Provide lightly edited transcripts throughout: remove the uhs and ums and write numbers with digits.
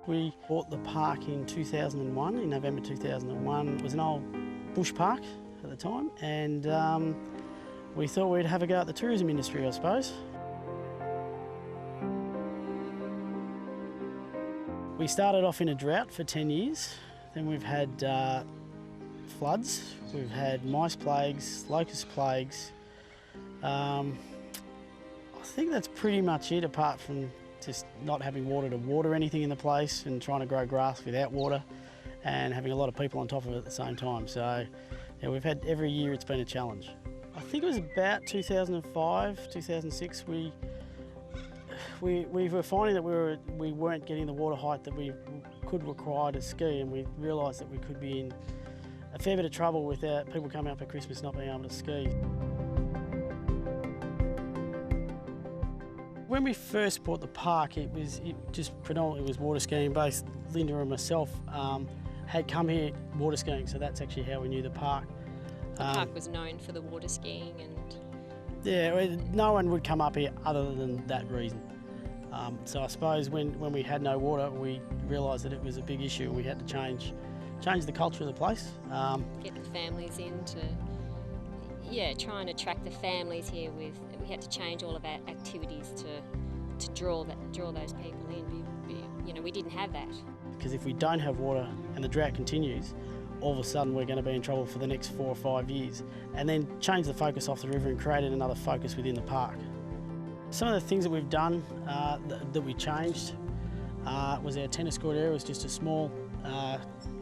We bought the park in 2001, in November 2001. It was an old bush park at the time, and we thought we'd have a go at the tourism industry, I suppose. We started off in a drought for 10 years, then we've had floods, we've had mice plagues, locust plagues. I think that's pretty much it, apart from just not having water to water anything in the place and trying to grow grass without water and having a lot of people on top of it at the same time. So yeah, we've had every year it's been a challenge. I think it was about 2005, 2006, we were finding that we weren't getting the water height that we could require to ski, and we realised that we could be in a fair bit of trouble without people coming up for Christmas not being able to ski. When we first bought the park, it just predominantly was water skiing based. Lynda and myself had come here water skiing, so that's actually how we knew the park. The park was known for the water skiing, and yeah, no one would come up here other than that reason. So I suppose when we had no water, we realised that it was a big issue. We had to change the culture of the place. Get the families in to, try and attract the families here. We had to change all of our activities to draw those people in. We didn't have that. Because if we don't have water and the drought continues, all of a sudden we're going to be in trouble for the next 4 or 5 years, and then change the focus off the river and create another focus within the park. Some of the things that we've done that we changed was our tennis court area was just a small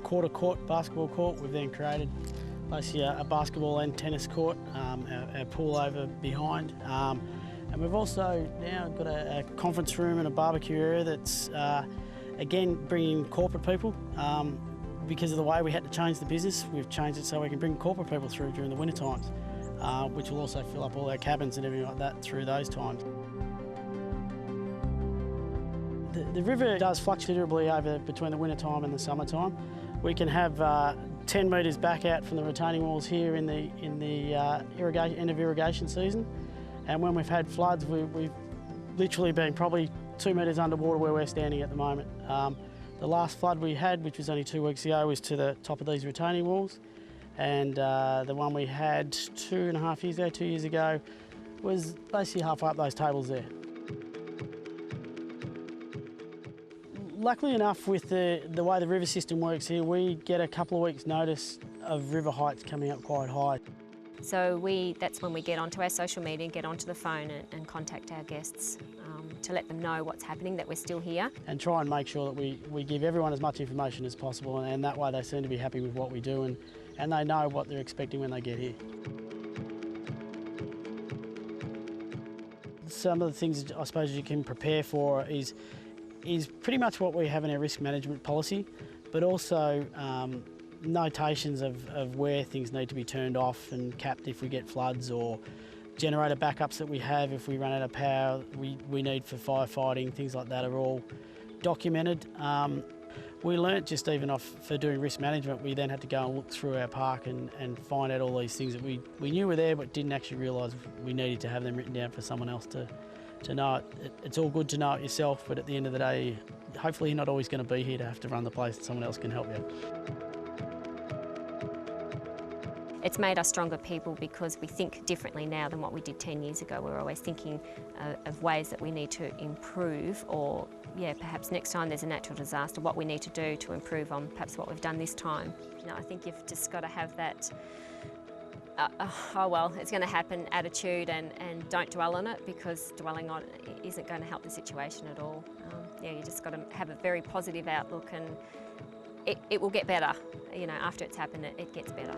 quarter court basketball court. We've then created basically a basketball and tennis court, our pool over behind. And we've also now got a conference room and a barbecue area that's, again, bringing corporate people. Because of the way we had to change the business, we've changed it so we can bring corporate people through during the winter times, which will also fill up all our cabins and everything like that through those times. The river does fluctuate considerably over between the winter time and the summer time. We can have 10 metres back out from the retaining walls here in the end of irrigation season, and when we've had floods, we've literally been probably 2 metres underwater where we're standing at the moment. The last flood we had, which was only 2 weeks ago, was to the top of these retaining walls, and the one we had 2 years ago, was basically halfway up those tables there. Luckily enough, with the way the river system works here, we get a couple of weeks' notice of river heights coming up quite high. So that's when we get onto our social media, get onto the phone and contact our guests to let them know what's happening, that we're still here. And try and make sure that we give everyone as much information as possible, and that way they seem to be happy with what we do, and they know what they're expecting when they get here. Some of the things I suppose you can prepare for is pretty much what we have in our risk management policy, but also notations of where things need to be turned off and capped if we get floods, or generator backups that we have if we run out of power we need for firefighting. Things like that are all documented. We learnt just even off for doing risk management, we then had to go and look through our park and find out all these things that we knew were there but didn't actually realise we needed to have them written down for someone else to know it. It's all good to know it yourself, but at the end of the day, hopefully you're not always going to be here to have to run the place and someone else can help you. It's made us stronger people because we think differently now than what we did 10 years ago. We're always thinking of ways that we need to improve, or perhaps next time there's a natural disaster, what we need to do to improve on perhaps what we've done this time. I think you've just got to have that oh well, it's going to happen attitude, and don't dwell on it, because dwelling on it isn't going to help the situation at all. You just got to have a very positive outlook, and it will get better. After it's happened, it gets better.